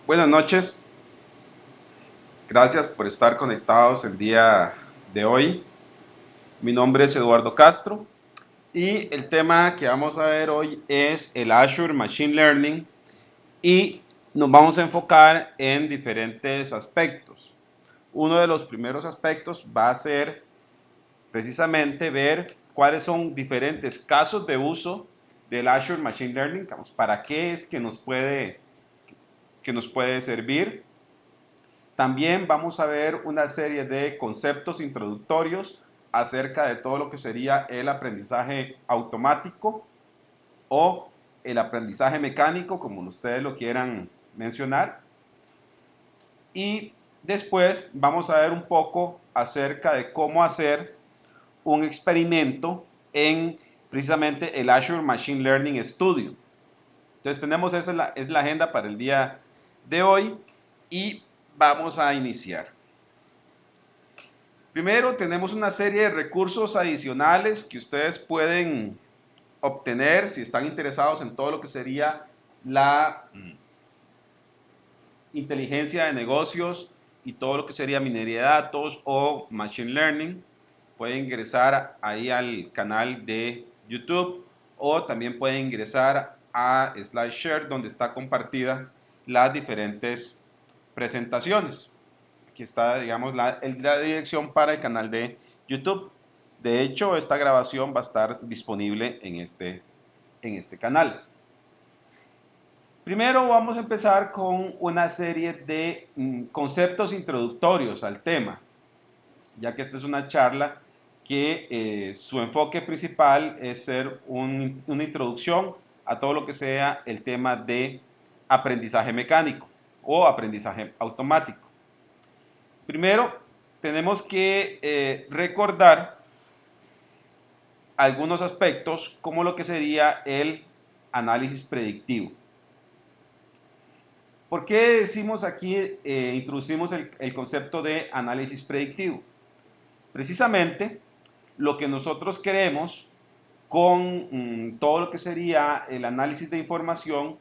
Buenas noches, gracias por estar conectados el día de hoy. Mi nombre es Eduardo Castro y el tema que vamos a ver hoy es el Azure Machine Learning y nos vamos a enfocar en diferentes aspectos. Uno de los primeros aspectos va a ser precisamente ver cuáles son diferentes casos de uso del Azure Machine Learning, para qué es que nos puede servir. También vamos a ver una serie de conceptos introductorios acerca de todo lo que sería el aprendizaje automático o el aprendizaje mecánico, como ustedes lo quieran mencionar. Y después vamos a ver un poco acerca de cómo hacer un experimento en precisamente el Azure Machine Learning Studio. Entonces tenemos esa es la agenda para el día de hoy y vamos a iniciar. Primero tenemos una serie de recursos adicionales que ustedes pueden obtener si están interesados en todo lo que sería la inteligencia de negocios y todo lo que sería minería de datos o machine learning. Pueden ingresar ahí al canal de YouTube o también pueden ingresar a SlideShare donde está compartida las diferentes presentaciones. Aquí está, digamos, la dirección para el canal de YouTube. De hecho, esta grabación va a estar disponible en este canal. Primero vamos a empezar con una serie de conceptos introductorios al tema, ya que esta es una charla que su enfoque principal es ser una introducción a todo lo que sea el tema de aprendizaje mecánico o aprendizaje automático. Primero, tenemos que recordar algunos aspectos como lo que sería el análisis predictivo. ¿Por qué decimos aquí, introducimos el concepto de análisis predictivo? Precisamente lo que nosotros queremos con todo lo que sería el análisis de información,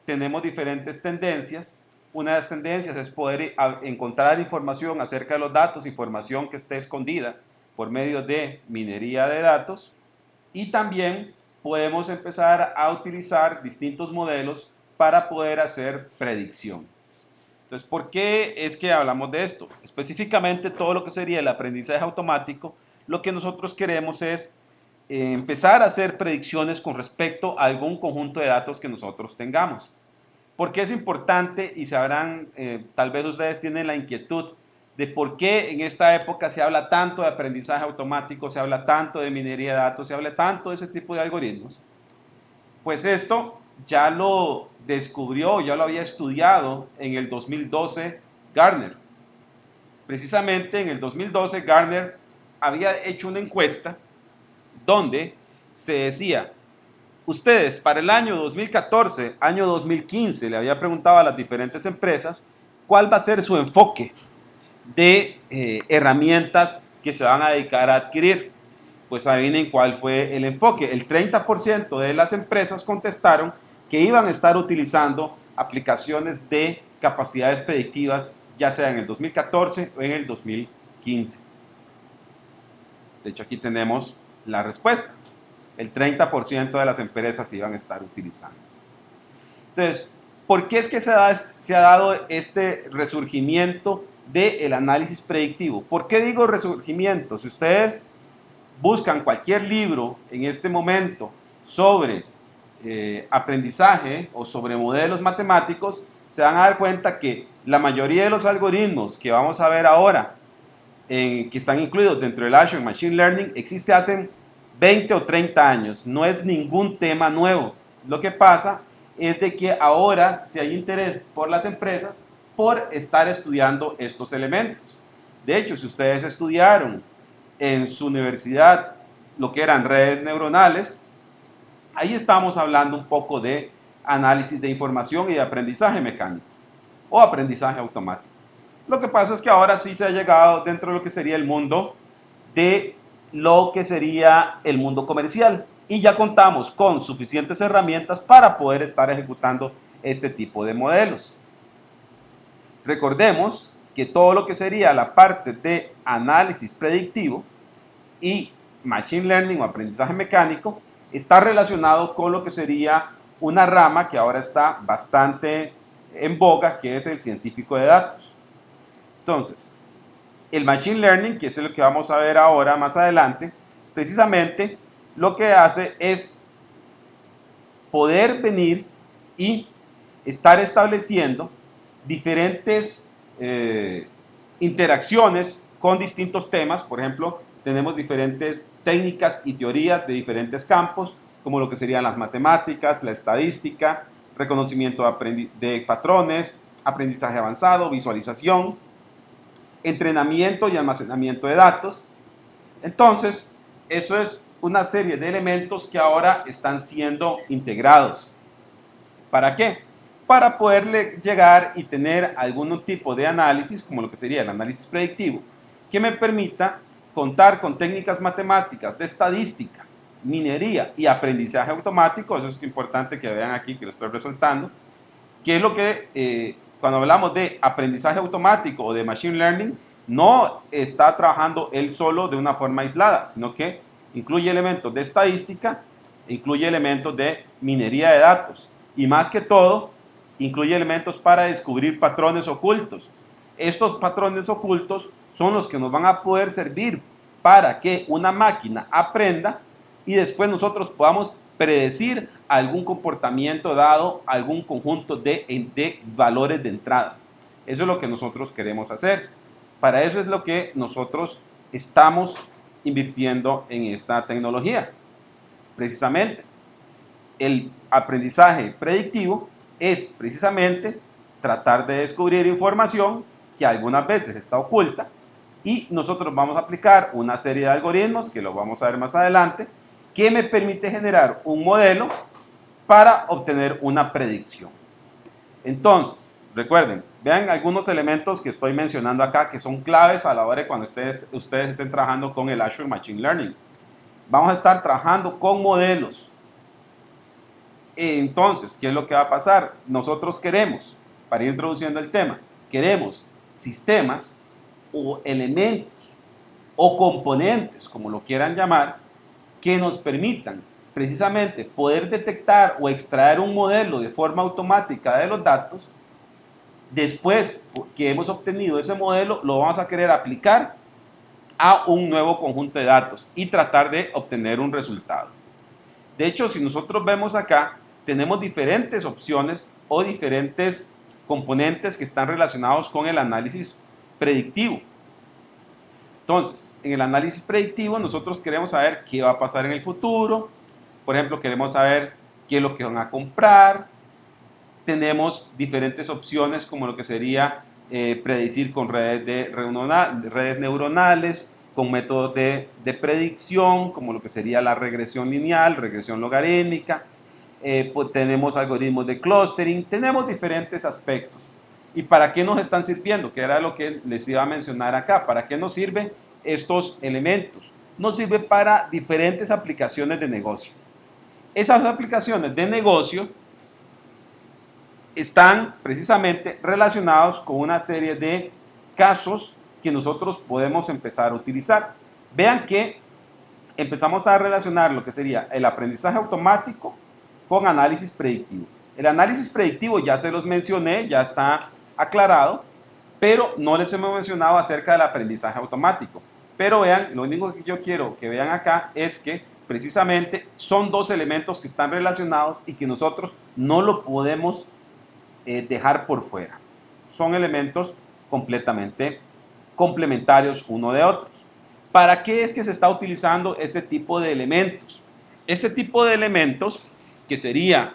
tenemos diferentes tendencias. Una de las tendencias es poder encontrar información acerca de los datos, información que esté escondida por medio de minería de datos. Y también podemos empezar a utilizar distintos modelos para poder hacer predicción. Entonces, ¿por qué es que hablamos de esto? Específicamente todo lo que sería el aprendizaje automático, lo que nosotros queremos es empezar a hacer predicciones con respecto a algún conjunto de datos que nosotros tengamos. ¿Por qué es importante? Y sabrán, tal vez ustedes tienen la inquietud de por qué en esta época se habla tanto de aprendizaje automático, se habla tanto de minería de datos, se habla tanto de ese tipo de algoritmos. Pues esto ya lo descubrió, ya lo había estudiado en el 2012 Gartner. Precisamente en el 2012 Gartner había hecho una encuesta donde se decía, ustedes para el año 2014, año 2015, le había preguntado a las diferentes empresas cuál va a ser su enfoque de herramientas que se van a dedicar a adquirir. Pues adivinen cuál fue el enfoque. El 30% de las empresas contestaron que iban a estar utilizando aplicaciones de capacidades predictivas, ya sea en el 2014 o en el 2015. De hecho, aquí tenemos la respuesta. El 30% de las empresas iban a estar utilizando. Entonces, ¿por qué es que se ha dado este resurgimiento del análisis predictivo? ¿Por qué digo resurgimiento? Si ustedes buscan cualquier libro en este momento sobre aprendizaje o sobre modelos matemáticos, se van a dar cuenta que la mayoría de los algoritmos que vamos a ver ahora, que están incluidos dentro del Azure Machine Learning, existe hace 20 o 30 años. No es ningún tema nuevo. Lo que pasa es de que ahora sí hay interés por las empresas por estar estudiando estos elementos. De hecho, si ustedes estudiaron en su universidad lo que eran redes neuronales, ahí estamos hablando un poco de análisis de información y de aprendizaje mecánico o aprendizaje automático. Lo que pasa es que ahora sí se ha llegado dentro de lo que sería el mundo de lo que sería el mundo comercial y ya contamos con suficientes herramientas para poder estar ejecutando este tipo de modelos. Recordemos que todo lo que sería la parte de análisis predictivo y Machine Learning o aprendizaje mecánico está relacionado con lo que sería una rama que ahora está bastante en boga, que es el científico de datos. Entonces, el Machine Learning, que es lo que vamos a ver ahora más adelante, precisamente lo que hace es poder venir y estar estableciendo diferentes interacciones con distintos temas. Por ejemplo, tenemos diferentes técnicas y teorías de diferentes campos, como lo que serían las matemáticas, la estadística, reconocimiento de patrones, aprendizaje avanzado, visualización, entrenamiento y almacenamiento de datos. Entonces, eso es una serie de elementos que ahora están siendo integrados. ¿Para qué? Para poderle llegar y tener algún tipo de análisis, como lo que sería el análisis predictivo, que me permita contar con técnicas matemáticas de estadística, minería y aprendizaje automático. Eso es importante que vean aquí que lo estoy resaltando, que es lo que cuando hablamos de aprendizaje automático o de machine learning, no está trabajando él solo de una forma aislada, sino que incluye elementos de estadística, incluye elementos de minería de datos y más que todo, incluye elementos para descubrir patrones ocultos. Estos patrones ocultos son los que nos van a poder servir para que una máquina aprenda y después nosotros podamos predecir algún comportamiento dado, algún conjunto de valores de entrada. Eso es lo que nosotros queremos hacer. Para eso es lo que nosotros estamos invirtiendo en esta tecnología. Precisamente, el aprendizaje predictivo es precisamente tratar de descubrir información que algunas veces está oculta y nosotros vamos a aplicar una serie de algoritmos, que lo vamos a ver más adelante, que me permite generar un modelo para obtener una predicción. Entonces, recuerden, vean algunos elementos que estoy mencionando acá que son claves a la hora de cuando ustedes estén trabajando con el Azure Machine Learning. Vamos a estar trabajando con modelos. Entonces, ¿qué es lo que va a pasar? Nosotros queremos, para ir introduciendo el tema, queremos sistemas o elementos o componentes, como lo quieran llamar, que nos permitan precisamente poder detectar o extraer un modelo de forma automática de los datos. Después que hemos obtenido ese modelo, lo vamos a querer aplicar a un nuevo conjunto de datos y tratar de obtener un resultado. De hecho, si nosotros vemos acá, tenemos diferentes opciones o diferentes componentes que están relacionados con el análisis predictivo. Entonces, en el análisis predictivo nosotros queremos saber qué va a pasar en el futuro. Por ejemplo, queremos saber qué es lo que van a comprar. Tenemos diferentes opciones como lo que sería predecir con redes neuronales, con métodos de predicción, como lo que sería la regresión lineal, regresión logarítmica. Pues tenemos algoritmos de clustering, tenemos diferentes aspectos. ¿Y para qué nos están sirviendo? Que era lo que les iba a mencionar acá. ¿Para qué nos sirven estos elementos? Nos sirve para diferentes aplicaciones de negocio. Esas aplicaciones de negocio están precisamente relacionados con una serie de casos que nosotros podemos empezar a utilizar. Vean que empezamos a relacionar lo que sería el aprendizaje automático con análisis predictivo. El análisis predictivo ya se los mencioné, ya está aclarado, pero no les hemos mencionado acerca del aprendizaje automático. Pero vean, lo único que yo quiero que vean acá es que precisamente son dos elementos que están relacionados y que nosotros no lo podemos dejar por fuera. Son elementos completamente complementarios uno de otros. ¿Para qué es que se está utilizando ese tipo de elementos? Ese tipo de elementos, que sería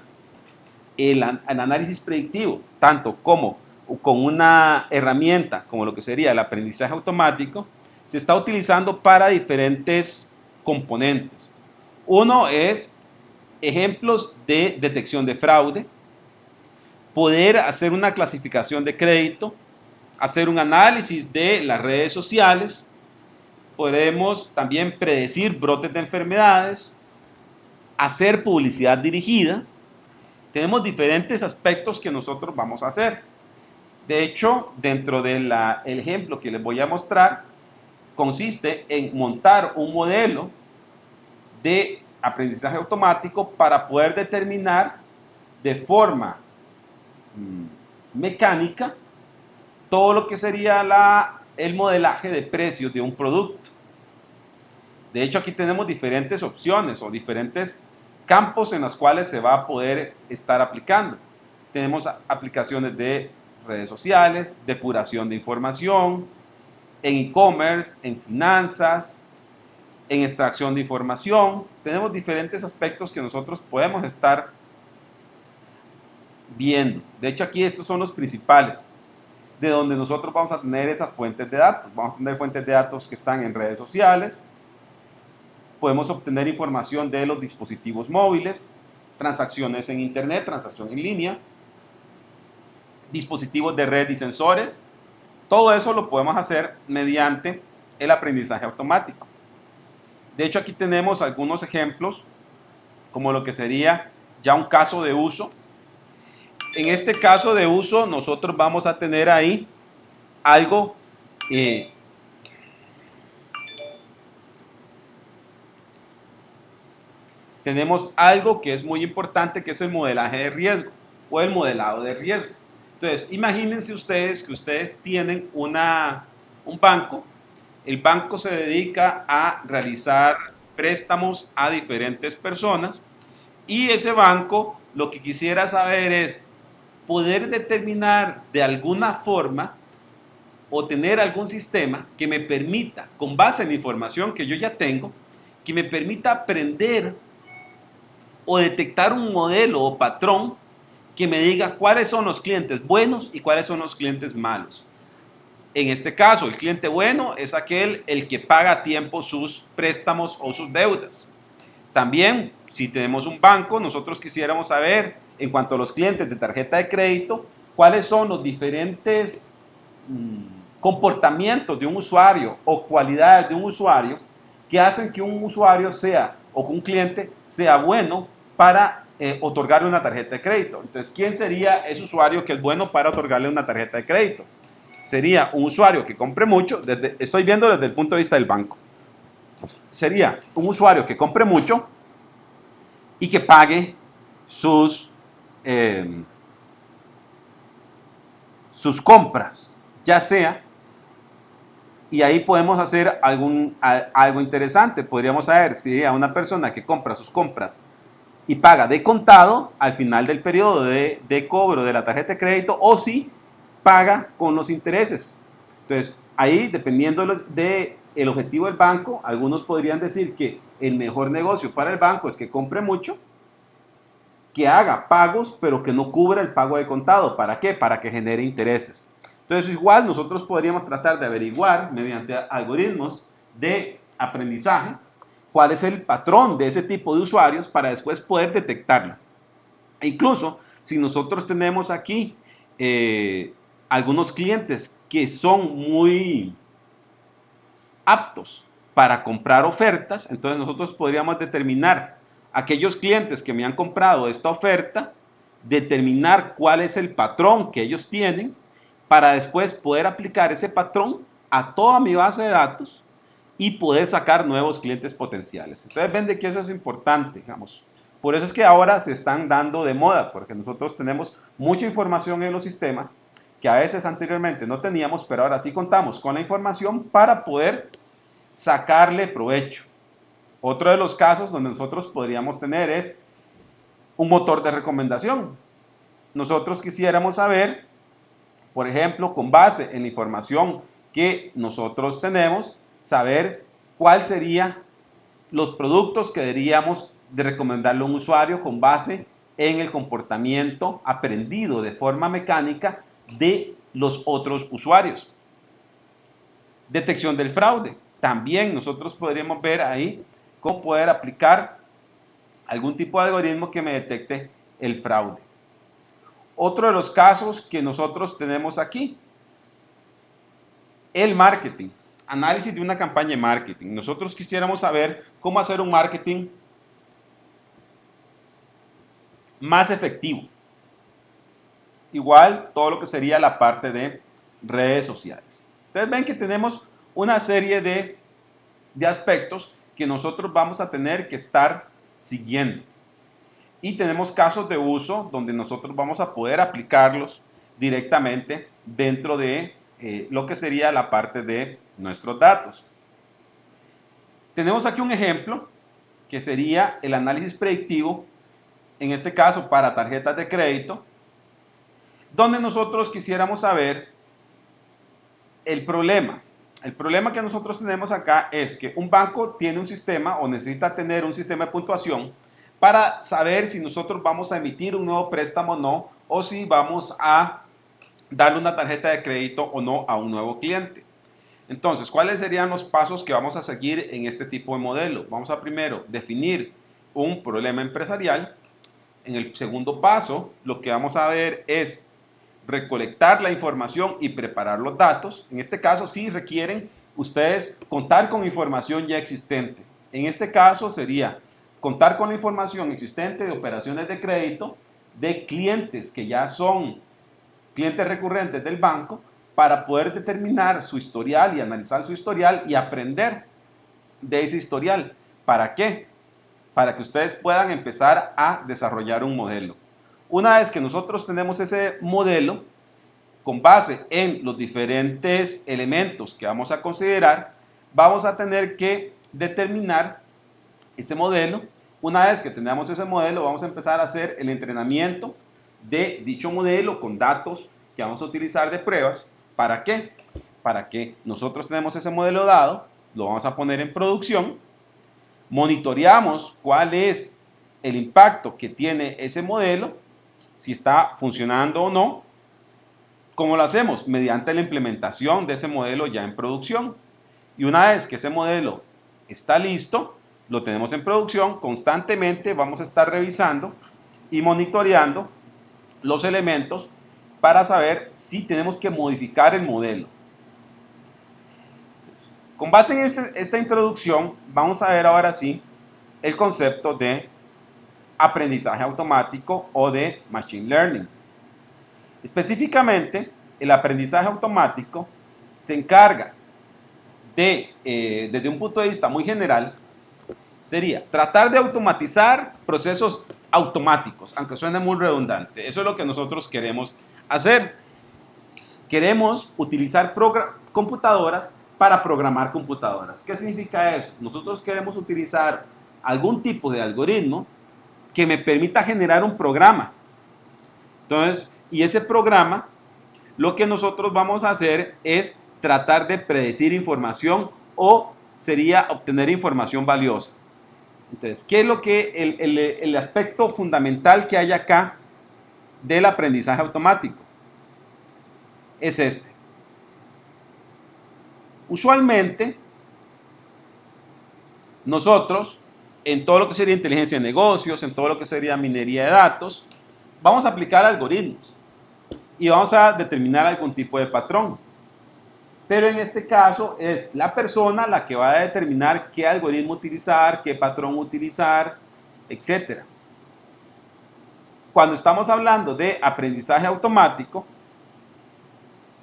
el análisis predictivo, tanto como con una herramienta como lo que sería el aprendizaje automático, se está utilizando para diferentes componentes. Uno es ejemplos de detección de fraude, poder hacer una clasificación de crédito, hacer un análisis de las redes sociales, podemos también predecir brotes de enfermedades, hacer publicidad dirigida. Tenemos diferentes aspectos que nosotros vamos a hacer. De hecho, dentro del ejemplo que les voy a mostrar, consiste en montar un modelo de aprendizaje automático para poder determinar de forma mecánica todo lo que sería el modelaje de precios de un producto. De hecho, aquí tenemos diferentes opciones o diferentes campos en los cuales se va a poder estar aplicando. Tenemos aplicaciones de redes sociales, depuración de información, en e-commerce, en finanzas, en extracción de información. Tenemos diferentes aspectos que nosotros podemos estar viendo. De hecho, aquí estos son los principales, de donde nosotros vamos a tener esas fuentes de datos. Vamos a tener fuentes de datos que están en redes sociales. Podemos obtener información de los dispositivos móviles, transacciones en internet, transacción en línea, dispositivos de red y sensores. Todo eso lo podemos hacer mediante el aprendizaje automático. De hecho, aquí tenemos algunos ejemplos, como lo que sería ya un caso de uso. En este caso de uso, nosotros vamos a tener ahí algo tenemos algo que es muy importante, que es el modelaje de riesgo o el modelado de riesgo. Entonces, imagínense ustedes que ustedes tienen un banco. El banco se dedica a realizar préstamos a diferentes personas y ese banco lo que quisiera saber es poder determinar de alguna forma o tener algún sistema que me permita, con base en la información que yo ya tengo, que me permita aprender o detectar un modelo o patrón que me diga cuáles son los clientes buenos y cuáles son los clientes malos. En este caso, el cliente bueno es el que paga a tiempo sus préstamos o sus deudas. También, si tenemos un banco, nosotros quisiéramos saber, en cuanto a los clientes de tarjeta de crédito, cuáles son los diferentes comportamientos de un usuario o cualidades de un usuario que hacen que un usuario sea o que un cliente sea bueno para otorgarle una tarjeta de crédito. Entonces, ¿quién sería ese usuario que es bueno para otorgarle una tarjeta de crédito? Sería un usuario que compre mucho, estoy viendo desde el punto de vista del banco. Sería un usuario que compre mucho y que pague eh, sus compras, ya sea, y ahí podemos hacer algo interesante. Podríamos saber si a una persona que compra sus compras y paga de contado al final del periodo de cobro de la tarjeta de crédito o si paga con los intereses. Entonces, ahí dependiendo del objetivo del banco, algunos podrían decir que el mejor negocio para el banco es que compre mucho, que haga pagos, pero que no cubra el pago de contado. ¿Para qué? Para que genere intereses. Entonces, igual nosotros podríamos tratar de averiguar mediante algoritmos de aprendizaje cuál es el patrón de ese tipo de usuarios para después poder detectarlo. E incluso, si nosotros tenemos aquí algunos clientes que son muy aptos para comprar ofertas, entonces nosotros podríamos determinar aquellos clientes que me han comprado esta oferta, determinar cuál es el patrón que ellos tienen para después poder aplicar ese patrón a toda mi base de datos y poder sacar nuevos clientes potenciales. Entonces ven de que eso es importante, digamos. Por eso es que ahora se están dando de moda, porque nosotros tenemos mucha información en los sistemas que a veces anteriormente no teníamos, pero ahora sí contamos con la información para poder sacarle provecho. Otro de los casos donde nosotros podríamos tener es un motor de recomendación. Nosotros quisiéramos saber, por ejemplo, con base en la información que nosotros tenemos, saber cuál serían los productos que deberíamos de recomendarle a un usuario con base en el comportamiento aprendido de forma mecánica de los otros usuarios. Detección del fraude. También nosotros podríamos ver ahí cómo poder aplicar algún tipo de algoritmo que me detecte el fraude. Otro de los casos que nosotros tenemos aquí, el marketing. Análisis de una campaña de marketing. Nosotros quisiéramos saber cómo hacer un marketing más efectivo. igual todo lo que sería la parte de redes sociales. Ustedes ven que tenemos una serie de aspectos que nosotros vamos a tener que estar siguiendo. Y tenemos casos de uso donde nosotros vamos a poder aplicarlos directamente dentro de lo que sería la parte de nuestros datos. Tenemos aquí un ejemplo que sería el análisis predictivo, en este caso para tarjetas de crédito, donde nosotros quisiéramos saber el problema. El problema que nosotros tenemos acá es que un banco tiene un sistema o necesita tener un sistema de puntuación para saber si nosotros vamos a emitir un nuevo préstamo o no, o si vamos a darle una tarjeta de crédito o no a un nuevo cliente. Entonces, ¿cuáles serían los pasos que vamos a seguir en este tipo de modelo? Vamos a primero definir un problema empresarial. En el segundo paso, lo que vamos a ver es recolectar la información y preparar los datos. En este caso, sí requieren ustedes contar con información ya existente. En este caso sería contar con la información existente de operaciones de crédito de clientes que ya son clientes recurrentes del banco para poder determinar su historial y analizar su historial y aprender de ese historial. ¿Para qué? Para que ustedes puedan empezar a desarrollar un modelo. Una vez que nosotros tenemos ese modelo, con base en los diferentes elementos que vamos a considerar, vamos a tener que determinar ese modelo. Una vez que tengamos ese modelo, vamos a empezar a hacer el entrenamiento de dicho modelo con datos que vamos a utilizar de pruebas. ¿Para qué? Para que nosotros tenemos ese modelo dado, lo vamos a poner en producción, monitoreamos cuál es el impacto que tiene ese modelo, si está funcionando o no. ¿Cómo lo hacemos? Mediante la implementación de ese modelo ya en producción. Y una vez que ese modelo está listo, lo tenemos en producción, constantemente vamos a estar revisando y monitoreando los elementos para saber si tenemos que modificar el modelo. Con base en esta introducción, vamos a ver ahora sí el concepto de aprendizaje automático o de Machine Learning. Específicamente, el aprendizaje automático se encarga de, desde un punto de vista muy general, sería tratar de automatizar procesos automáticos, aunque suene muy redundante. Eso es lo que nosotros queremos hacer. Queremos utilizar computadoras para programar computadoras. ¿Qué significa eso? Nosotros queremos utilizar algún tipo de algoritmo que me permita generar un programa. Entonces, y ese programa, lo que nosotros vamos a hacer es tratar de predecir información o sería obtener información valiosa. Entonces, ¿qué es lo que el aspecto fundamental que hay acá del aprendizaje automático? Es este. Usualmente, nosotros, en todo lo que sería inteligencia de negocios, en todo lo que sería minería de datos, vamos a aplicar algoritmos y vamos a determinar algún tipo de patrón. Pero en este caso es la persona la que va a determinar qué algoritmo utilizar, qué patrón utilizar, etc. Cuando estamos hablando de aprendizaje automático,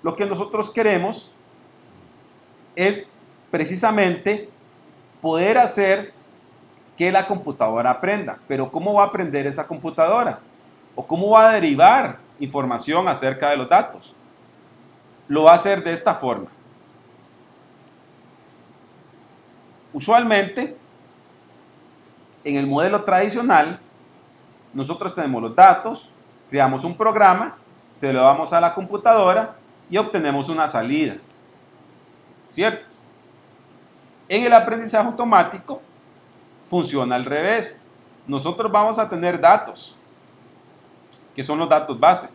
lo que nosotros queremos es precisamente poder hacer que la computadora aprenda. Pero ¿cómo va a aprender esa computadora? ¿O cómo va a derivar información acerca de los datos? Lo va a hacer de esta forma. Usualmente, en el modelo tradicional, nosotros tenemos los datos, creamos un programa, se lo damos a la computadora y obtenemos una salida. ¿Cierto? En el aprendizaje automático funciona al revés. Nosotros vamos a tener datos, que son los datos base.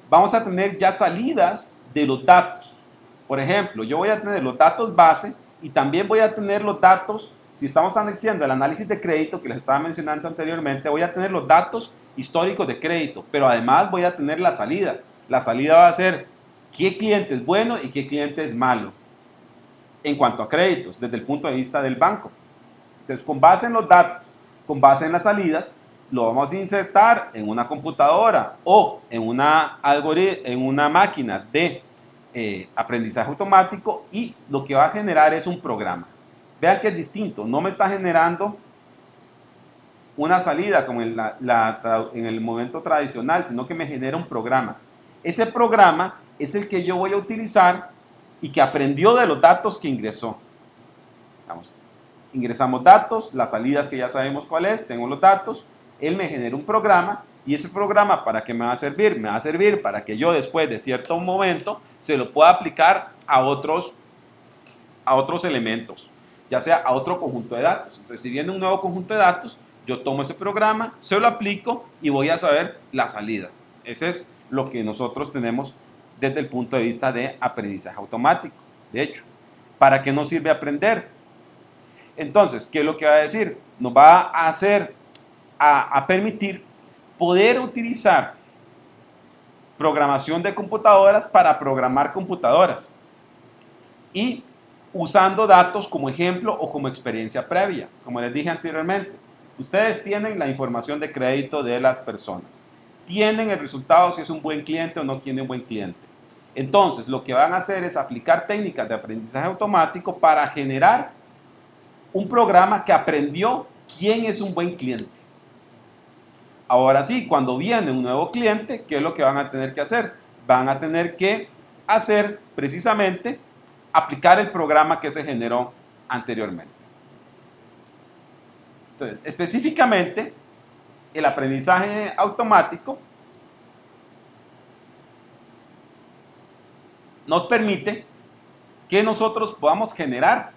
Vamos a tener ya salidas de los datos. Por ejemplo, yo voy a tener los datos base y también voy a tener los datos, si estamos haciendo el análisis de crédito que les estaba mencionando anteriormente, voy a tener los datos históricos de crédito, pero además voy a tener la salida. La salida va a ser qué cliente es bueno y qué cliente es malo en cuanto a créditos, desde el punto de vista del banco. Entonces, con base en los datos, con base en las salidas, lo vamos a insertar en una computadora o en una máquina de aprendizaje automático, y lo que va a generar es un programa. Vean que es distinto, no me está generando una salida como en el momento tradicional, sino que me genera un programa. Ese programa es el que yo voy a utilizar y que aprendió de los datos que ingresó. Vamos, ingresamos datos, las salidas que ya sabemos cuál es, tengo los datos, él me genera un programa, y ese programa, ¿para qué me va a servir? Me va a servir para que yo después de cierto momento se lo pueda aplicar a otros elementos, ya sea a otro conjunto de datos. Entonces, si viene un nuevo conjunto de datos, yo tomo ese programa, se lo aplico y voy a saber la salida. Ese es lo que nosotros tenemos desde el punto de vista de aprendizaje automático. De hecho, ¿para qué nos sirve aprender? Entonces, ¿qué es lo que va a decir? Nos va a hacer, a permitir poder utilizar programación de computadoras para programar computadoras, y usando datos como ejemplo o como experiencia previa. Como les dije anteriormente, ustedes tienen la información de crédito de las personas, tienen el resultado si es un buen cliente o no tiene un buen cliente. Entonces, lo que van a hacer es aplicar técnicas de aprendizaje automático para generar un programa que aprendió quién es un buen cliente. Ahora sí, cuando viene un nuevo cliente, ¿qué es lo que van a tener que hacer? Van a tener que hacer precisamente aplicar el programa que se generó anteriormente. Entonces, específicamente, el aprendizaje automático nos permite que nosotros podamos generar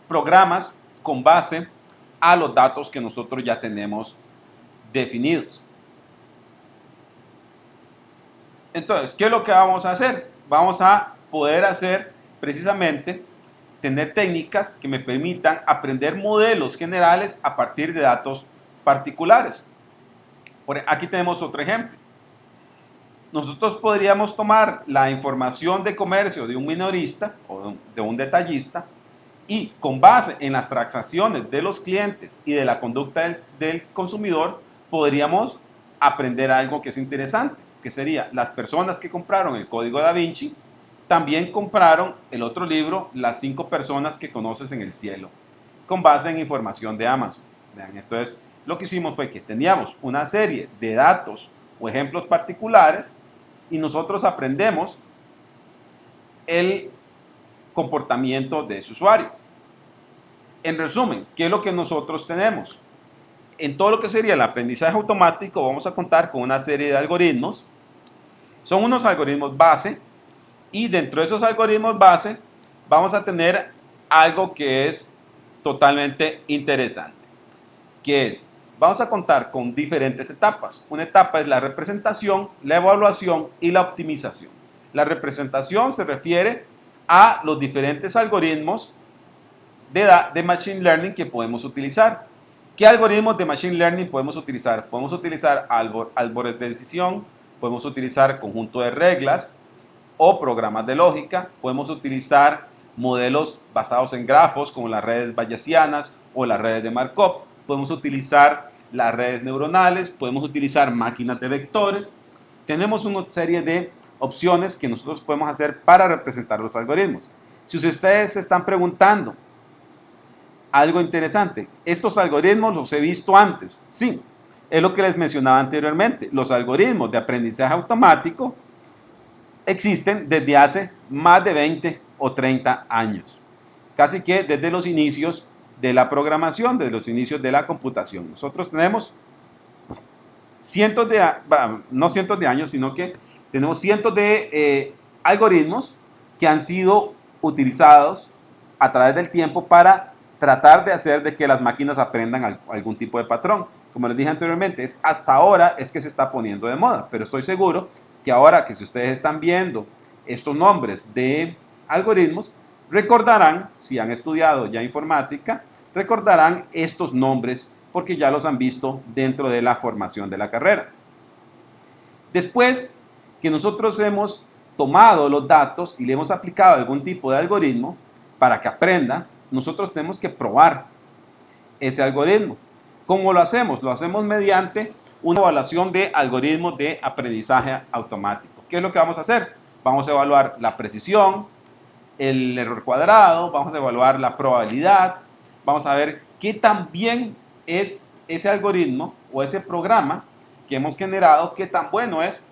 programas con base a los datos que nosotros ya tenemos definidos. Entonces, ¿qué es lo que vamos a hacer? Vamos a poder hacer precisamente tener técnicas que me permitan aprender modelos generales a partir de datos particulares. Aquí tenemos otro ejemplo. Nosotros podríamos tomar la información de comercio de un minorista o de un detallista, y con base en las transacciones de los clientes y de la conducta del consumidor, podríamos aprender algo que es interesante, que sería: las personas que compraron el Código Da Vinci también compraron el otro libro, Las 5 personas que conoces en el cielo, con base en información de Amazon. Entonces, lo que hicimos fue que teníamos una serie de datos o ejemplos particulares, y nosotros aprendemos el comportamiento de ese usuario. En resumen, ¿qué es lo que nosotros tenemos? En todo lo que sería el aprendizaje automático, vamos a contar con una serie de algoritmos. Son unos algoritmos base, y dentro de esos algoritmos base vamos a tener algo que es totalmente interesante, que es: vamos a contar con diferentes etapas. Una etapa es la representación, la evaluación y la optimización. La representación se refiere a los diferentes algoritmos de Machine Learning que podemos utilizar. ¿Qué algoritmos de Machine Learning podemos utilizar? Podemos utilizar árboles de decisión, podemos utilizar conjunto de reglas o programas de lógica, podemos utilizar modelos basados en grafos como las redes bayesianas o las redes de Markov, podemos utilizar las redes neuronales, podemos utilizar máquinas de vectores. Tenemos una serie de opciones que nosotros podemos hacer para representar los algoritmos. Si ustedes se están preguntando algo interesante, ¿estos algoritmos los he visto antes? Sí, es lo que les mencionaba anteriormente. Los algoritmos de aprendizaje automático existen desde hace más de 20 o 30 años, casi que desde los inicios de la programación, desde los inicios de la computación. Nosotros tenemos no cientos de años, sino que tenemos cientos de algoritmos que han sido utilizados a través del tiempo para tratar de hacer de que las máquinas aprendan algún tipo de patrón. Como les dije anteriormente, hasta ahora es que se está poniendo de moda, pero estoy seguro que ahora que si ustedes están viendo estos nombres de algoritmos, recordarán, si han estudiado ya informática, recordarán estos nombres porque ya los han visto dentro de la formación de la carrera. Después que nosotros hemos tomado los datos y le hemos aplicado algún tipo de algoritmo para que aprenda, nosotros tenemos que probar ese algoritmo. ¿Cómo lo hacemos? Lo hacemos mediante una evaluación de algoritmos de aprendizaje automático. ¿Qué es lo que vamos a hacer? Vamos a evaluar la precisión, el error cuadrado, vamos a evaluar la probabilidad, vamos a ver qué tan bien es ese algoritmo o ese programa que hemos generado, qué tan bueno es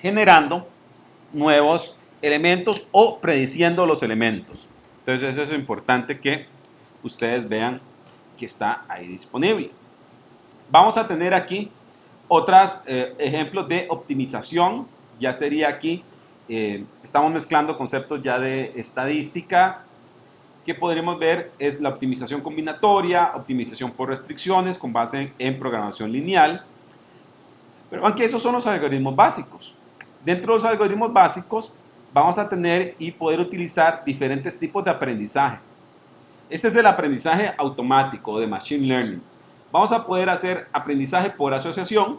generando nuevos elementos o prediciendo los elementos. Entonces eso es importante que ustedes vean que está ahí disponible. Vamos a tener aquí otros ejemplos de optimización. Ya sería aquí, estamos mezclando conceptos ya de estadística. Que podremos ver es la optimización combinatoria, optimización por restricciones con base en programación lineal. Pero aunque esos son los algoritmos básicos. Dentro de los algoritmos básicos vamos a tener y poder utilizar diferentes tipos de aprendizaje. Este es el aprendizaje automático de Machine Learning. Vamos a poder hacer aprendizaje por asociación,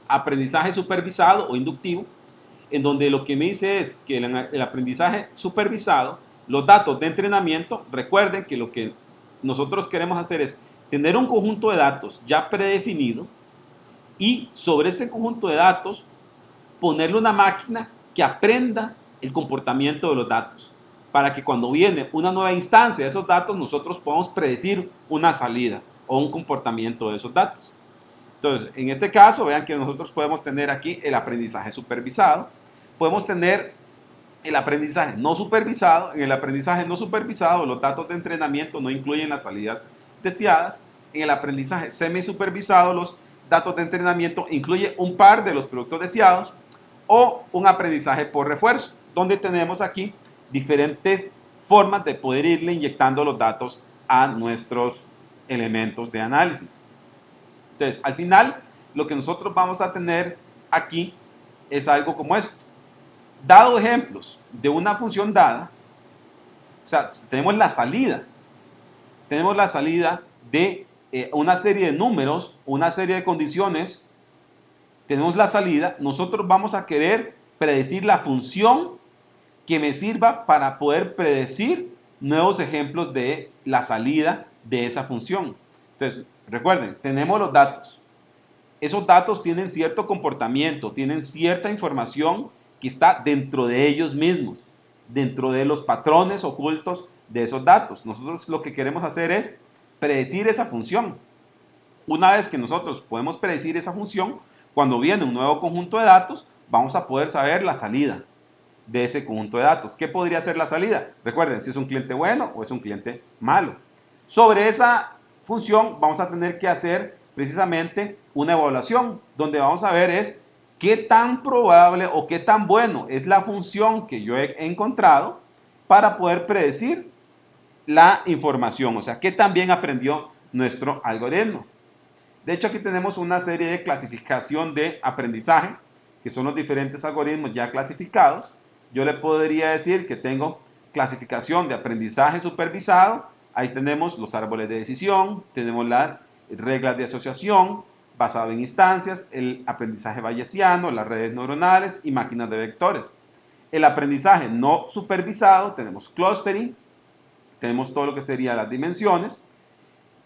aprendizaje supervisado o inductivo, en donde lo que me dice es que el aprendizaje supervisado, los datos de entrenamiento, recuerden que lo que nosotros queremos hacer es tener un conjunto de datos ya predefinido y sobre ese conjunto de datos ponerle una máquina que aprenda el comportamiento de los datos, para que cuando viene una nueva instancia de esos datos nosotros podamos predecir una salida o un comportamiento de esos datos. Entonces, en este caso, vean que nosotros podemos tener aquí el aprendizaje supervisado, podemos tener el aprendizaje no supervisado. En el aprendizaje no supervisado, los datos de entrenamiento no incluyen las salidas deseadas. En el aprendizaje semi-supervisado, los datos de entrenamiento incluyen un par de los productos deseados, o un aprendizaje por refuerzo, donde tenemos aquí diferentes formas de poder irle inyectando los datos a nuestros elementos de análisis. Entonces, al final, lo que nosotros vamos a tener aquí es algo como esto. Dado ejemplos de una función dada, o sea, tenemos la salida de una serie de números, una serie de condiciones, tenemos la salida, nosotros vamos a querer predecir la función que me sirva para poder predecir nuevos ejemplos de la salida de esa función. Entonces, recuerden, tenemos los datos. Esos datos tienen cierto comportamiento, tienen cierta información que está dentro de ellos mismos, dentro de los patrones ocultos de esos datos. Nosotros lo que queremos hacer es predecir esa función. Una vez que nosotros podemos predecir esa función, cuando viene un nuevo conjunto de datos, vamos a poder saber la salida de ese conjunto de datos. ¿Qué podría ser la salida? Recuerden, si es un cliente bueno o es un cliente malo. Sobre esa función vamos a tener que hacer precisamente una evaluación, donde vamos a ver es qué tan probable o qué tan bueno es la función que yo he encontrado para poder predecir la información, o sea, qué tan bien aprendió nuestro algoritmo. De hecho, aquí tenemos una serie de clasificación de aprendizaje, que son los diferentes algoritmos ya clasificados. Yo le podría decir que tengo clasificación de aprendizaje supervisado. Ahí tenemos los árboles de decisión, tenemos las reglas de asociación basado en instancias, el aprendizaje bayesiano, las redes neuronales y máquinas de vectores. El aprendizaje no supervisado, tenemos clustering, tenemos todo lo que serían las dimensiones.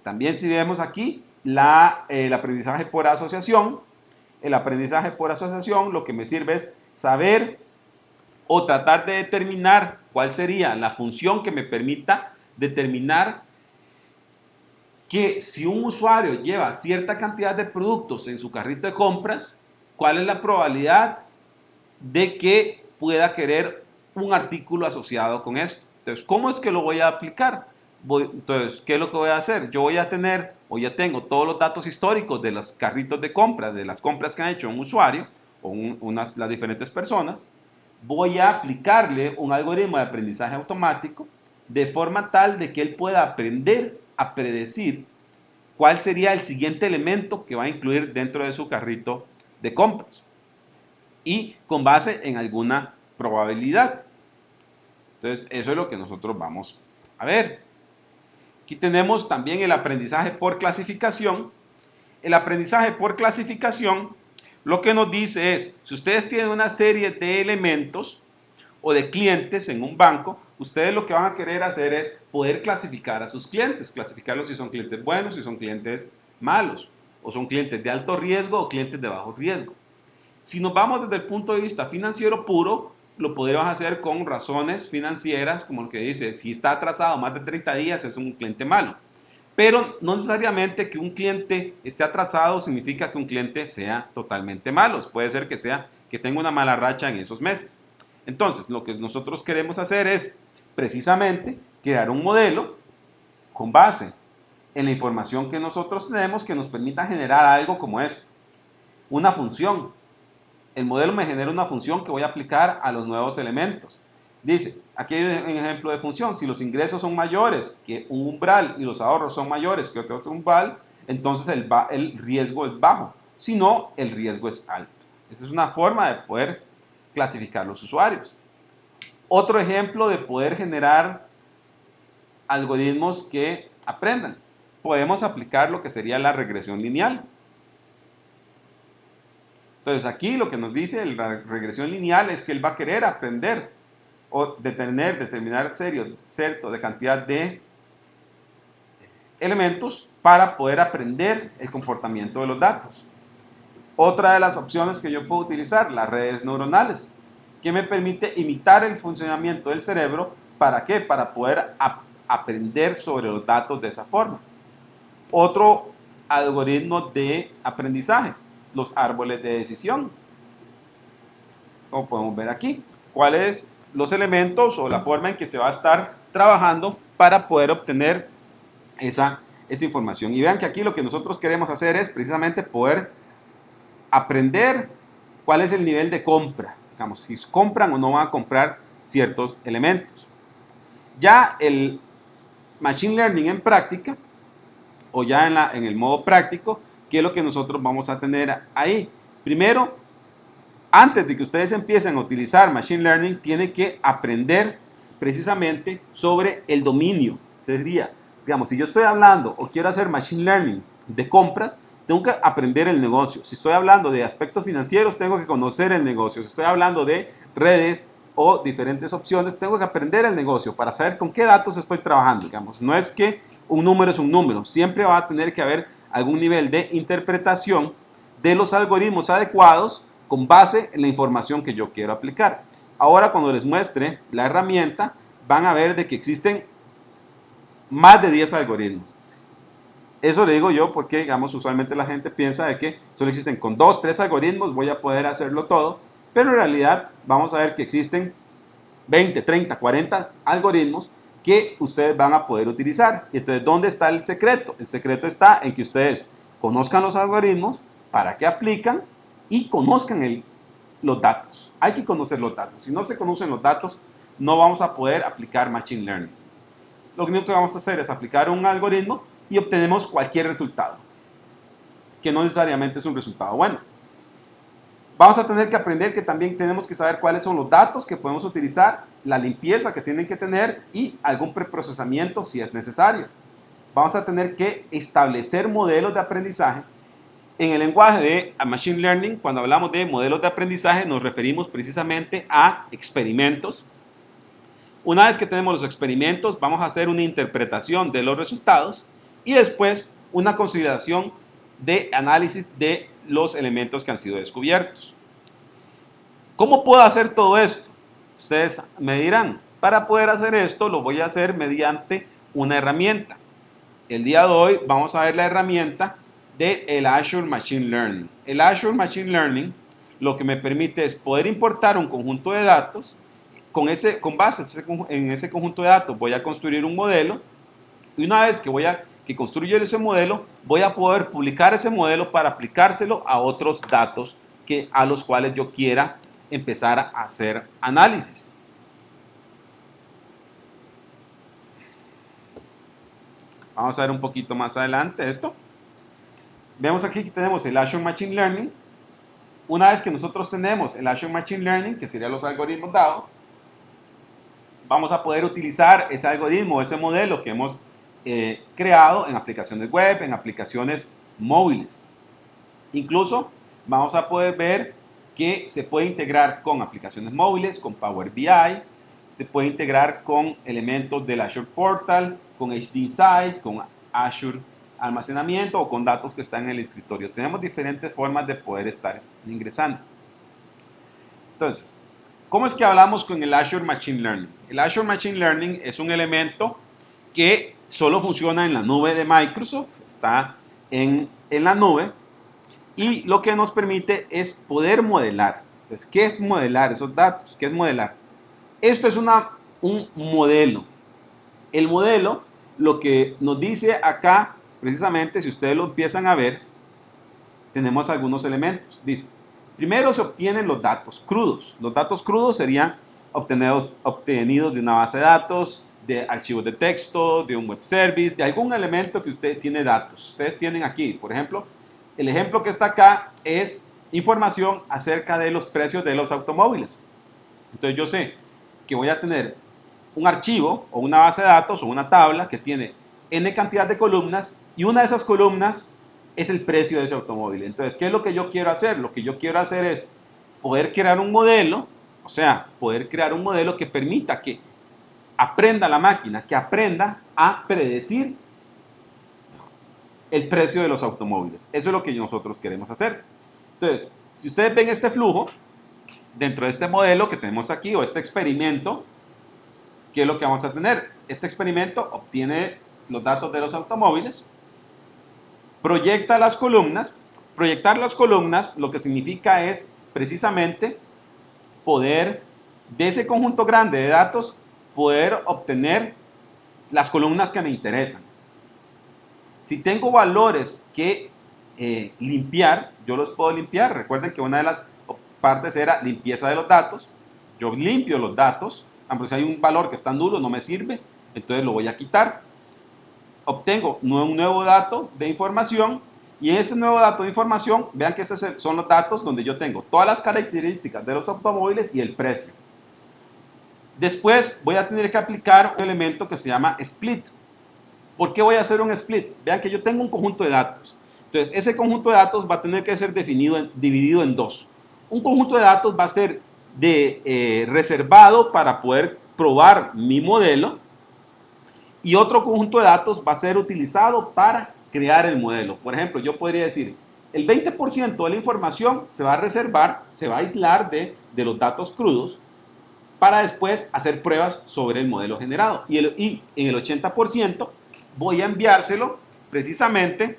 También si vemos aquí el aprendizaje por asociación, el aprendizaje por asociación lo que me sirve es saber o tratar de determinar cuál sería la función que me permita determinar que si un usuario lleva cierta cantidad de productos en su carrito de compras, cuál es la probabilidad de que pueda querer un artículo asociado con esto. Entonces, ¿cómo es que lo voy a aplicar? Entonces, ¿qué es lo que voy a hacer? Yo voy a tener, o ya tengo todos los datos históricos de los carritos de compra, de las compras que han hecho un usuario o las diferentes personas. Voy a aplicarle un algoritmo de aprendizaje automático de forma tal de que él pueda aprender a predecir cuál sería el siguiente elemento que va a incluir dentro de su carrito de compras. Y con base en alguna probabilidad. Entonces, eso es lo que nosotros vamos a ver. Aquí tenemos también el aprendizaje por clasificación. El aprendizaje por clasificación lo que nos dice es, si ustedes tienen una serie de elementos o de clientes en un banco, ustedes lo que van a querer hacer es poder clasificar a sus clientes, clasificarlos si son clientes buenos, si son clientes malos, o son clientes de alto riesgo o clientes de bajo riesgo. Si nos vamos desde el punto de vista financiero puro, lo podríamos hacer con razones financieras, como lo que dice, si está atrasado más de 30 días es un cliente malo. Pero no necesariamente que un cliente esté atrasado significa que un cliente sea totalmente malo. Puede ser que sea que tenga una mala racha en esos meses. Entonces, lo que nosotros queremos hacer es precisamente crear un modelo con base en la información que nosotros tenemos que nos permita generar algo como eso. Una función. El modelo me genera una función que voy a aplicar a los nuevos elementos. Dice, aquí hay un ejemplo de función. Si los ingresos son mayores que un umbral y los ahorros son mayores que otro umbral, entonces el riesgo es bajo. Si no, el riesgo es alto. Esa es una forma de poder clasificar los usuarios. Otro ejemplo de poder generar algoritmos que aprendan. Podemos aplicar lo que sería la regresión lineal. Entonces aquí lo que nos dice la regresión lineal es que él va a querer aprender o determinar cierto de cantidad de elementos para poder aprender el comportamiento de los datos. Otra de las opciones que yo puedo utilizar, las redes neuronales, que me permite imitar el funcionamiento del cerebro. ¿Para qué? Para poder aprender sobre los datos de esa forma. Otro algoritmo de aprendizaje, los árboles de decisión. Como podemos ver aquí, cuáles los elementos o la forma en que se va a estar trabajando para poder obtener esa información. Y vean que aquí lo que nosotros queremos hacer es precisamente poder aprender cuál es el nivel de compra, digamos, si compran o no van a comprar ciertos elementos. Ya el Machine Learning en práctica, o ya en el modo práctico, ¿qué es lo que nosotros vamos a tener ahí? Primero, antes de que ustedes empiecen a utilizar Machine Learning, tienen que aprender precisamente sobre el dominio. Sería, digamos, si yo estoy hablando o quiero hacer Machine Learning de compras, tengo que aprender el negocio. Si estoy hablando de aspectos financieros, tengo que conocer el negocio. Si estoy hablando de redes o diferentes opciones, tengo que aprender el negocio para saber con qué datos estoy trabajando. Digamos, no es que un número es un número, siempre va a tener que haber algún nivel de interpretación de los algoritmos adecuados con base en la información que yo quiero aplicar. Ahora, cuando les muestre la herramienta, van a ver de que existen más de 10 algoritmos. Eso le digo yo porque, digamos, usualmente la gente piensa de que solo existen con 2, 3 algoritmos, voy a poder hacerlo todo, pero en realidad vamos a ver que existen 20, 30, 40 algoritmos que ustedes van a poder utilizar. Y entonces, ¿dónde está el secreto? El secreto está en que ustedes conozcan los algoritmos, para qué aplican y conozcan los datos. Hay que conocer los datos. Si no se conocen los datos, no vamos a poder aplicar Machine Learning. Lo único que vamos a hacer es aplicar un algoritmo y obtenemos cualquier resultado, que no necesariamente es un resultado bueno. Vamos a tener que aprender que también tenemos que saber cuáles son los datos que podemos utilizar, la limpieza que tienen que tener y algún preprocesamiento si es necesario. Vamos a tener que establecer modelos de aprendizaje. En el lenguaje de Machine Learning, cuando hablamos de modelos de aprendizaje, nos referimos precisamente a experimentos. Una vez que tenemos los experimentos, vamos a hacer una interpretación de los resultados y después una consideración de análisis de los elementos que han sido descubiertos. ¿Cómo puedo hacer todo esto? Ustedes me dirán, para poder hacer esto lo voy a hacer mediante una herramienta. El día de hoy vamos a ver la herramienta del Azure Machine Learning. El Azure Machine Learning lo que me permite es poder importar un conjunto de datos. Con base en ese conjunto de datos voy a construir un modelo y una vez que construyo ese modelo, voy a poder publicar ese modelo para aplicárselo a otros datos a los cuales yo quiera empezar a hacer análisis. Vamos a ver un poquito más adelante esto. Vemos aquí que tenemos el Azure Machine Learning. Una vez que nosotros tenemos el Azure Machine Learning, que serían los algoritmos dados, vamos a poder utilizar ese algoritmo, ese modelo que hemos creado en aplicaciones web, en aplicaciones móviles. Incluso vamos a poder ver que se puede integrar con aplicaciones móviles, con Power BI, se puede integrar con elementos del Azure Portal, con HD Insight, con Azure Almacenamiento o con datos que están en el escritorio. Tenemos diferentes formas de poder estar ingresando. Entonces, ¿cómo es que hablamos con el Azure Machine Learning? El Azure Machine Learning es un elemento que solo funciona en la nube de Microsoft, está en la nube, y lo que nos permite es poder modelar. Entonces, ¿qué es modelar esos datos? ¿Qué es modelar? Esto es un modelo. El modelo, lo que nos dice acá, precisamente, si ustedes lo empiezan a ver, tenemos algunos elementos. Dice, primero se obtienen los datos crudos. Los datos crudos serían obtenidos de una base de datos, de archivos de texto, de un web service, de algún elemento que usted tiene datos. Ustedes tienen aquí, por ejemplo, el ejemplo que está acá es información acerca de los precios de los automóviles. Entonces yo sé que voy a tener un archivo o una base de datos o una tabla que tiene n cantidad de columnas y una de esas columnas es el precio de ese automóvil. Entonces, ¿qué es lo que yo quiero hacer? Lo que yo quiero hacer es poder crear un modelo, o sea, poder crear un modelo que permita que aprenda la máquina, que aprenda a predecir el precio de los automóviles. Eso es lo que nosotros queremos hacer. Entonces, si ustedes ven este flujo, dentro de este modelo que tenemos aquí, o este experimento, ¿qué es lo que vamos a tener? Este experimento obtiene los datos de los automóviles, proyecta las columnas. Proyectar las columnas lo que significa es precisamente poder, de ese conjunto grande de datos, poder obtener las columnas que me interesan. Si tengo valores que limpiar, yo los puedo limpiar. Recuerden que una de las partes era limpieza de los datos. Yo limpio los datos. Si hay un valor que está nulo, no me sirve, entonces lo voy a quitar. Obtengo un nuevo dato de información y en ese nuevo dato de información, vean que esos son los datos donde yo tengo todas las características de los automóviles y el precio. Después voy a tener que aplicar un elemento que se llama split. ¿Por qué voy a hacer un split? Vean que yo tengo un conjunto de datos. Entonces, ese conjunto de datos va a tener que ser dividido en dos. Un conjunto de datos va a ser reservado para poder probar mi modelo y otro conjunto de datos va a ser utilizado para crear el modelo. Por ejemplo, yo podría decir, el 20% de la información se va a reservar, se va a aislar de los datos crudos para después hacer pruebas sobre el modelo generado. Y en el 80% voy a enviárselo precisamente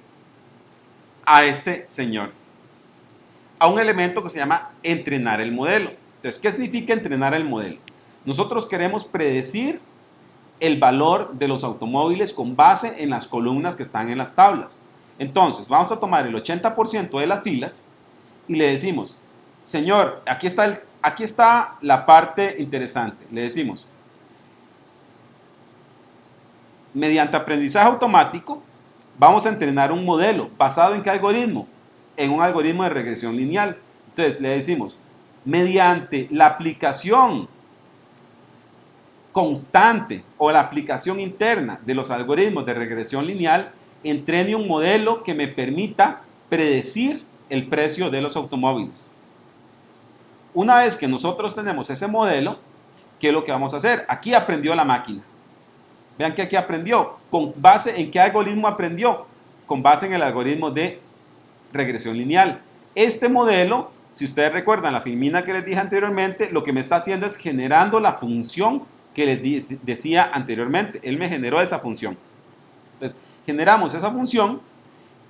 a este señor, a un elemento que se llama entrenar el modelo. Entonces, ¿qué significa entrenar el modelo? Nosotros queremos predecir el valor de los automóviles con base en las columnas que están en las tablas. Entonces, vamos a tomar el 80% de las filas y le decimos, señor, aquí está la parte interesante. Le decimos, mediante aprendizaje automático, vamos a entrenar un modelo. ¿Basado en qué algoritmo? En un algoritmo de regresión lineal. Entonces, le decimos, mediante la aplicación constante o la aplicación interna de los algoritmos de regresión lineal, entrene un modelo que me permita predecir el precio de los automóviles. Una vez que nosotros tenemos ese modelo, ¿qué es lo que vamos a hacer? Aquí aprendió la máquina. Vean que aquí aprendió. ¿Con base en qué algoritmo aprendió? Con base en el algoritmo de regresión lineal. Este modelo, si ustedes recuerdan la filmina que les dije anteriormente, lo que me está haciendo es generando la función que les decía anteriormente. Él me generó esa función. Entonces, generamos esa función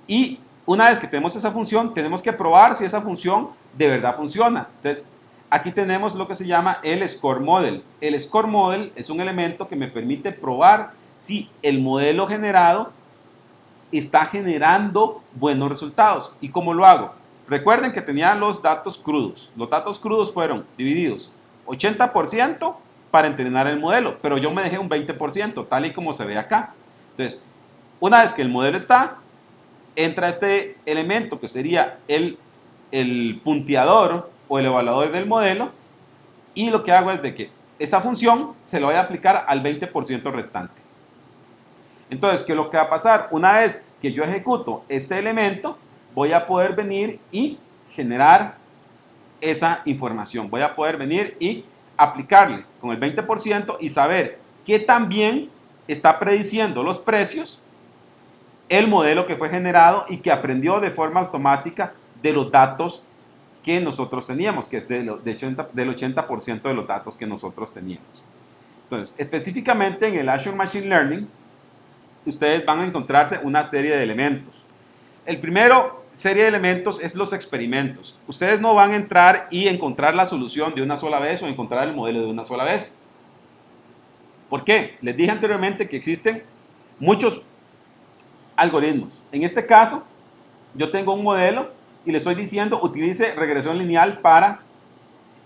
y una vez que tenemos esa función, tenemos que probar si esa función de verdad funciona. Entonces, aquí tenemos lo que se llama el Score Model. El Score Model es un elemento que me permite probar si el modelo generado está generando buenos resultados. ¿Y cómo lo hago? Recuerden que tenía los datos crudos. Los datos crudos fueron divididos 80% para entrenar el modelo, pero yo me dejé un 20%, tal y como se ve acá. Entonces, una vez que el modelo está, entra este elemento que sería el punteador o el evaluador del modelo, y lo que hago es de que esa función se lo voy a aplicar al 20% restante. Entonces, ¿qué es lo que va a pasar? Una vez que yo ejecuto este elemento, voy a poder venir y generar esa información. Voy a poder venir y aplicarle con el 20% y saber qué tan bien está prediciendo los precios el modelo que fue generado y que aprendió de forma automática de los datos que nosotros teníamos, que es del 80% de los datos que nosotros teníamos. Entonces, específicamente en el Azure Machine Learning, ustedes van a encontrarse una serie de elementos. El primero serie de elementos es los experimentos. Ustedes no van a entrar y encontrar la solución de una sola vez o encontrar el modelo de una sola vez. ¿Por qué? Les dije anteriormente que existen muchos algoritmos. En este caso, yo tengo un modelo y le estoy diciendo utilice regresión lineal para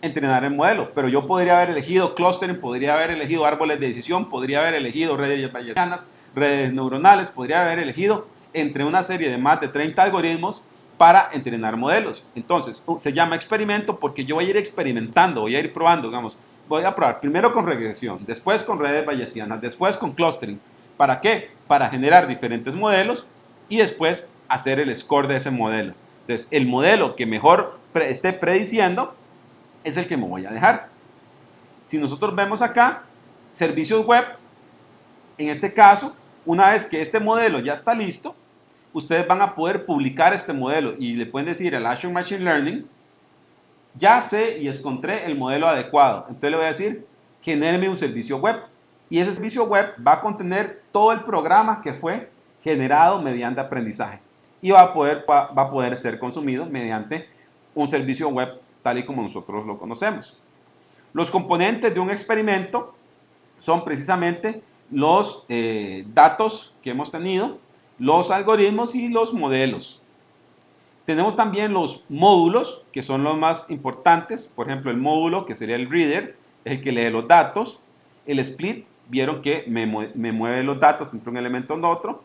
entrenar el modelo, pero yo podría haber elegido clustering, podría haber elegido árboles de decisión, podría haber elegido redes bayesianas, redes neuronales, podría haber elegido entre una serie de más de 30 algoritmos para entrenar modelos. Entonces, se llama experimento porque yo voy a ir experimentando, voy a ir probando, digamos, voy a probar primero con regresión, después con redes bayesianas, después con clustering. ¿Para qué? Para generar diferentes modelos y después hacer el score de ese modelo. Entonces, el modelo que mejor esté prediciendo es el que me voy a dejar. Si nosotros vemos acá, servicios web, en este caso, una vez que este modelo ya está listo, ustedes van a poder publicar este modelo y le pueden decir al Azure Machine Learning, ya sé y encontré el modelo adecuado. Entonces le voy a decir, genéreme un servicio web. Y ese servicio web va a contener todo el programa que fue generado mediante aprendizaje. Y va a poder ser consumido mediante un servicio web tal y como nosotros lo conocemos. Los componentes de un experimento son precisamente los datos que hemos tenido, los algoritmos y los modelos. Tenemos también los módulos, que son los más importantes. Por ejemplo, el módulo, que sería el reader, es el que lee los datos. El split, vieron que me mueve los datos entre un elemento y otro.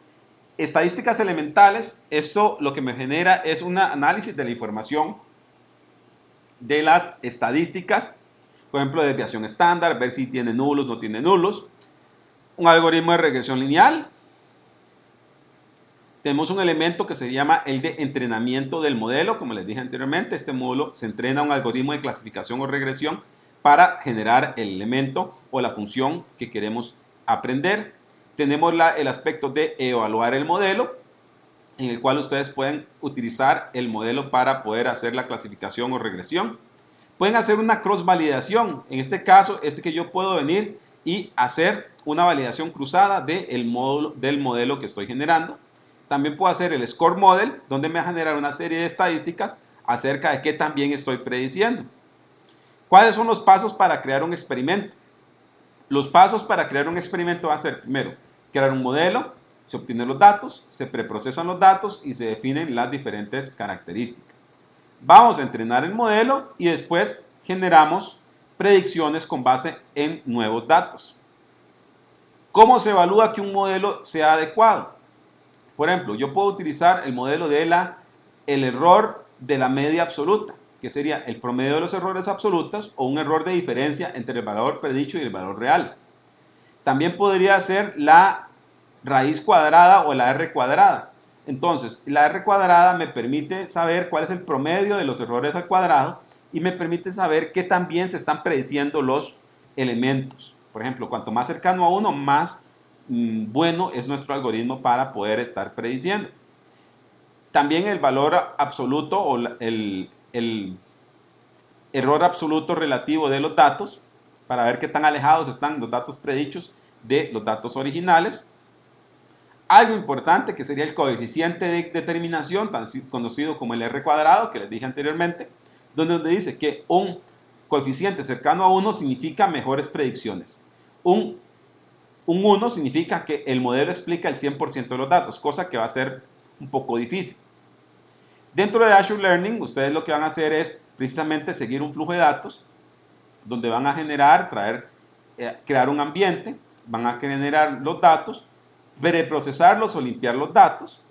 Estadísticas elementales, esto lo que me genera es un análisis de la información de las estadísticas, por ejemplo, de desviación estándar, ver si tiene nulos o no tiene nulos. Un algoritmo de regresión lineal. Tenemos un elemento que se llama el de entrenamiento del modelo, como les dije anteriormente. Este módulo se entrena un algoritmo de clasificación o regresión para generar el elemento o la función que queremos aprender. Tenemos el aspecto de evaluar el modelo, en el cual ustedes pueden utilizar el modelo para poder hacer la clasificación o regresión. Pueden hacer una cross validación. En este caso, que yo puedo venir y hacer una validación cruzada del modelo que estoy generando. También puedo hacer el score model, donde me va a generar una serie de estadísticas acerca de qué también estoy prediciendo. ¿Cuáles son los pasos para crear un experimento? Los pasos para crear un experimento van a ser, primero, crear un modelo, se obtienen los datos, se preprocesan los datos y se definen las diferentes características. Vamos a entrenar el modelo y después generamos predicciones con base en nuevos datos. ¿Cómo se evalúa que un modelo sea adecuado? Por ejemplo, yo puedo utilizar el modelo de el error de la media absoluta, que sería el promedio de los errores absolutos o un error de diferencia entre el valor predicho y el valor real. También podría ser la raíz cuadrada o la R cuadrada. Entonces, la R cuadrada me permite saber cuál es el promedio de los errores al cuadrado y me permite saber qué tan bien se están prediciendo los elementos. Por ejemplo, cuanto más cercano a uno, más bueno es nuestro algoritmo para poder estar prediciendo. También el valor absoluto o el error absoluto relativo de los datos para ver qué tan alejados están los datos predichos de los datos originales. Algo importante que sería el coeficiente de determinación, tan conocido como el R cuadrado, que les dije anteriormente, donde dice que un coeficiente cercano a 1 significa mejores predicciones. Un 1 significa que el modelo explica el 100% de los datos, cosa que va a ser un poco difícil. Dentro de Azure Learning, ustedes lo que van a hacer es precisamente seguir un flujo de datos, donde van a generar, crear un ambiente, van a generar los datos, preprocesarlos o limpiar los datos,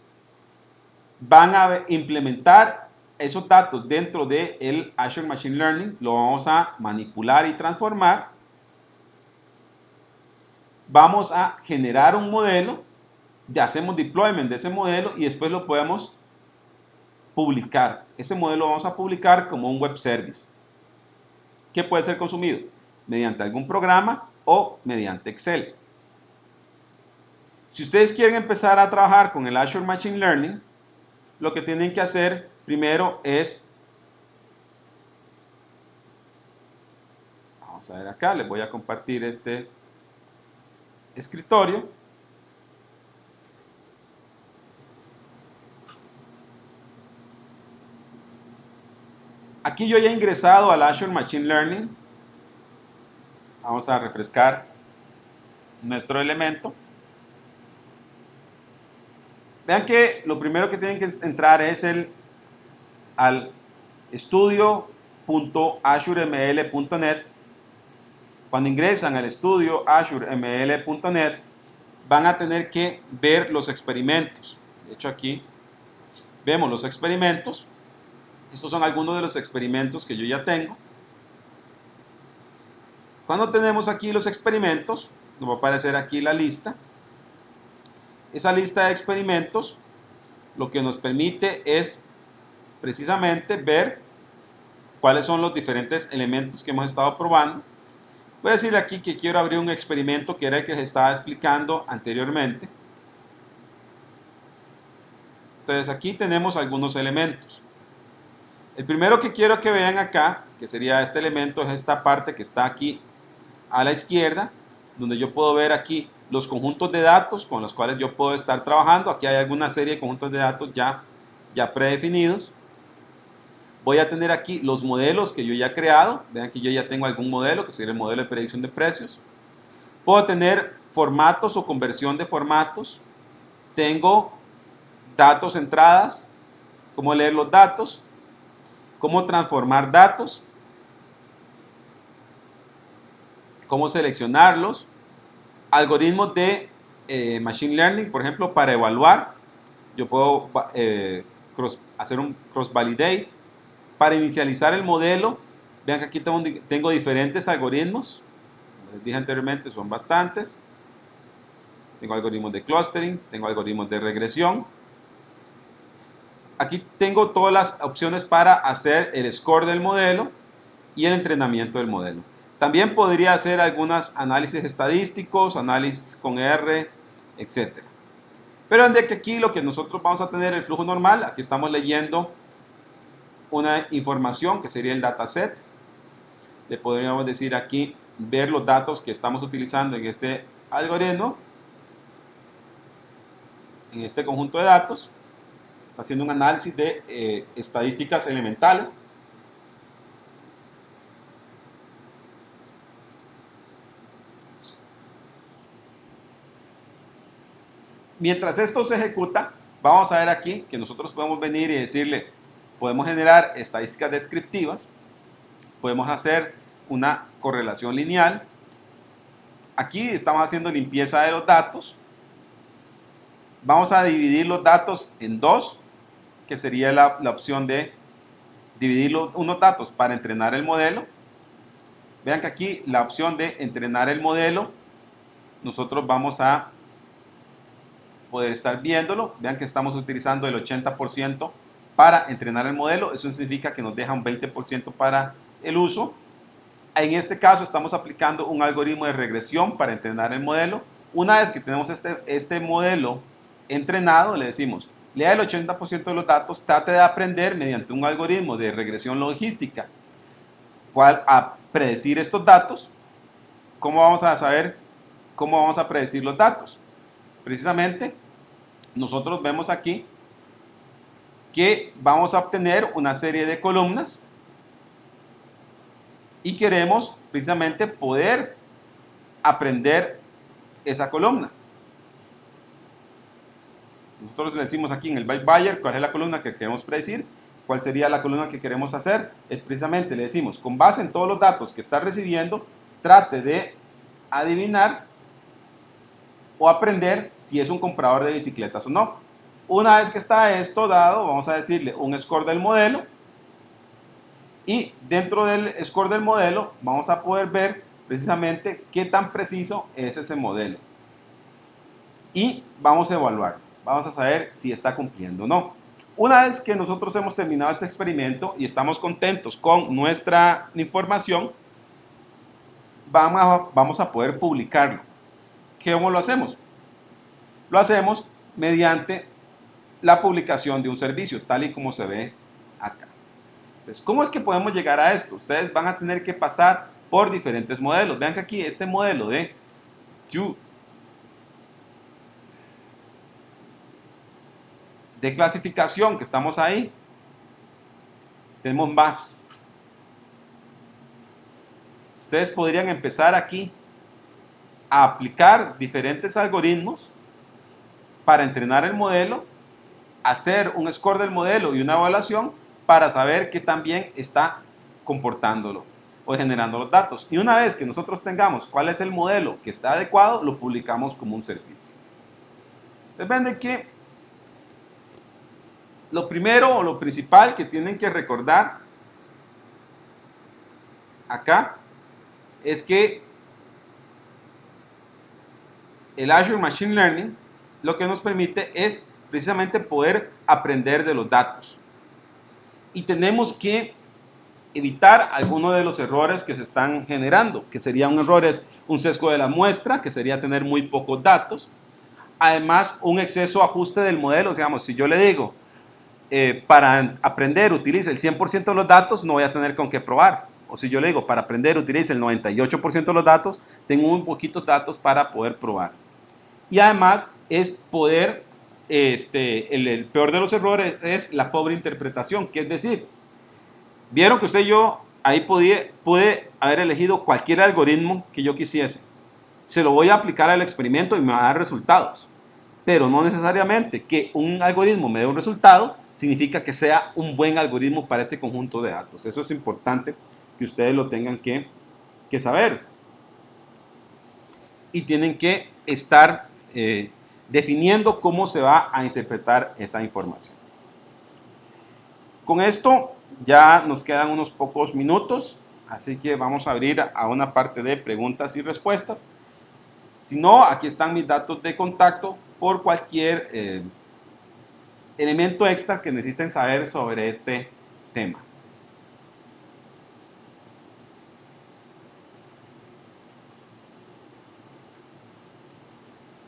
van a implementar esos datos dentro del Azure Machine Learning, lo vamos a manipular y transformar, vamos a generar un modelo, ya hacemos deployment de ese modelo y después lo podemos publicar. Ese modelo lo vamos a publicar como un web service que puede ser consumido mediante algún programa o mediante Excel. Si ustedes quieren empezar a trabajar con el Azure Machine Learning, lo que tienen que hacer primero es, vamos a ver acá, les voy a compartir este escritorio. Aquí yo ya he ingresado al Azure Machine Learning. Vamos a refrescar nuestro elemento. Vean que lo primero que tienen que entrar es al estudio.azureml.net. Cuando ingresan al estudio azureml.net, van a tener que ver los experimentos. De hecho, aquí vemos los experimentos. Estos son algunos de los experimentos que yo ya tengo. Cuando tenemos aquí los experimentos, nos va a aparecer aquí la lista. Esa lista de experimentos lo que nos permite es precisamente ver cuáles son los diferentes elementos que hemos estado probando. Voy a decirle aquí que quiero abrir un experimento que era el que les estaba explicando anteriormente. Entonces aquí tenemos algunos elementos. El primero que quiero que vean acá, que sería este elemento, es esta parte que está aquí a la izquierda, donde yo puedo ver aquí los conjuntos de datos con los cuales yo puedo estar trabajando. Aquí hay alguna serie de conjuntos de datos ya predefinidos. Voy a tener aquí los modelos que yo ya he creado. Vean que yo ya tengo algún modelo, que sería el modelo de predicción de precios. Puedo tener formatos o conversión de formatos. Tengo datos, entradas, cómo leer los datos, cómo transformar datos, cómo seleccionarlos, algoritmos de Machine Learning, por ejemplo, para evaluar. Yo puedo hacer un cross-validate. Para inicializar el modelo, vean que aquí tengo diferentes algoritmos. Como les dije anteriormente, son bastantes. Tengo algoritmos de clustering, tengo algoritmos de regresión. Aquí tengo todas las opciones para hacer el score del modelo y el entrenamiento del modelo. También podría hacer algunos análisis estadísticos, análisis con R, etc. Pero de que aquí lo que nosotros vamos a tener el flujo normal, aquí estamos leyendo una información que sería el dataset. Le podríamos decir aquí, ver los datos que estamos utilizando en este algoritmo, en este conjunto de datos. Está haciendo un análisis de estadísticas elementales. Mientras esto se ejecuta, vamos a ver aquí que nosotros podemos venir y decirle, podemos generar estadísticas descriptivas, podemos hacer una correlación lineal. Aquí estamos haciendo limpieza de los datos. Vamos a dividir los datos en dos, que sería la opción de dividir unos datos para entrenar el modelo. Vean que aquí la opción de entrenar el modelo, nosotros vamos a poder estar viéndolo. Vean que estamos utilizando el 80% para entrenar el modelo. Eso significa que nos deja un 20% para el uso. En este caso estamos aplicando un algoritmo de regresión para entrenar el modelo. Una vez que tenemos este modelo entrenado, le decimos, lea el 80% de los datos, trate de aprender mediante un algoritmo de regresión logística, cuál a predecir estos datos. ¿Cómo vamos a saber cómo vamos a predecir los datos? Precisamente, nosotros vemos aquí que vamos a obtener una serie de columnas y queremos precisamente poder aprender esa columna. Nosotros le decimos aquí en el byte buyer cuál es la columna que queremos predecir, cuál sería la columna que queremos hacer. Es precisamente, le decimos, con base en todos los datos que está recibiendo, trate de adivinar o aprender si es un comprador de bicicletas o no. Una vez que está esto dado, vamos a decirle un score del modelo, y dentro del score del modelo vamos a poder ver precisamente qué tan preciso es ese modelo. Y vamos a evaluar, vamos a saber si está cumpliendo o no. Una vez que nosotros hemos terminado este experimento y estamos contentos con nuestra información, vamos a poder publicarlo. ¿Cómo lo hacemos? Lo hacemos mediante la publicación de un servicio, tal y como se ve acá. Entonces, ¿cómo es que podemos llegar a esto? Ustedes van a tener que pasar por diferentes modelos. Vean que aquí este modelo de clasificación que estamos ahí, tenemos más. Ustedes podrían empezar aquí a aplicar diferentes algoritmos para entrenar el modelo, hacer un score del modelo y una evaluación para saber qué tan bien está comportándolo o generando los datos. Y una vez que nosotros tengamos cuál es el modelo que está adecuado, lo publicamos como un servicio. Entonces ven de que lo primero o lo principal que tienen que recordar acá es que el Azure Machine Learning lo que nos permite es precisamente poder aprender de los datos. Y tenemos que evitar algunos de los errores que se están generando, que sería un error es un sesgo de la muestra, que sería tener muy pocos datos. Además, un exceso de ajuste del modelo, digamos, si yo le digo, para aprender utilice el 100% de los datos, no voy a tener con qué probar. O si yo le digo, para aprender utilice el 98% de los datos, tengo muy poquitos datos para poder probar. Y además es poder, el peor de los errores es la pobre interpretación, que es decir, vieron que usted y yo ahí pude haber elegido cualquier algoritmo que yo quisiese. Se lo voy a aplicar al experimento y me va a dar resultados. Pero no necesariamente que un algoritmo me dé un resultado significa que sea un buen algoritmo para este conjunto de datos. Eso es importante que ustedes lo tengan que saber. Y tienen que estar definiendo cómo se va a interpretar esa información. Con esto ya nos quedan unos pocos minutos, así que vamos a abrir a una parte de preguntas y respuestas. Si no, aquí están mis datos de contacto por cualquier elemento extra que necesiten saber sobre este tema.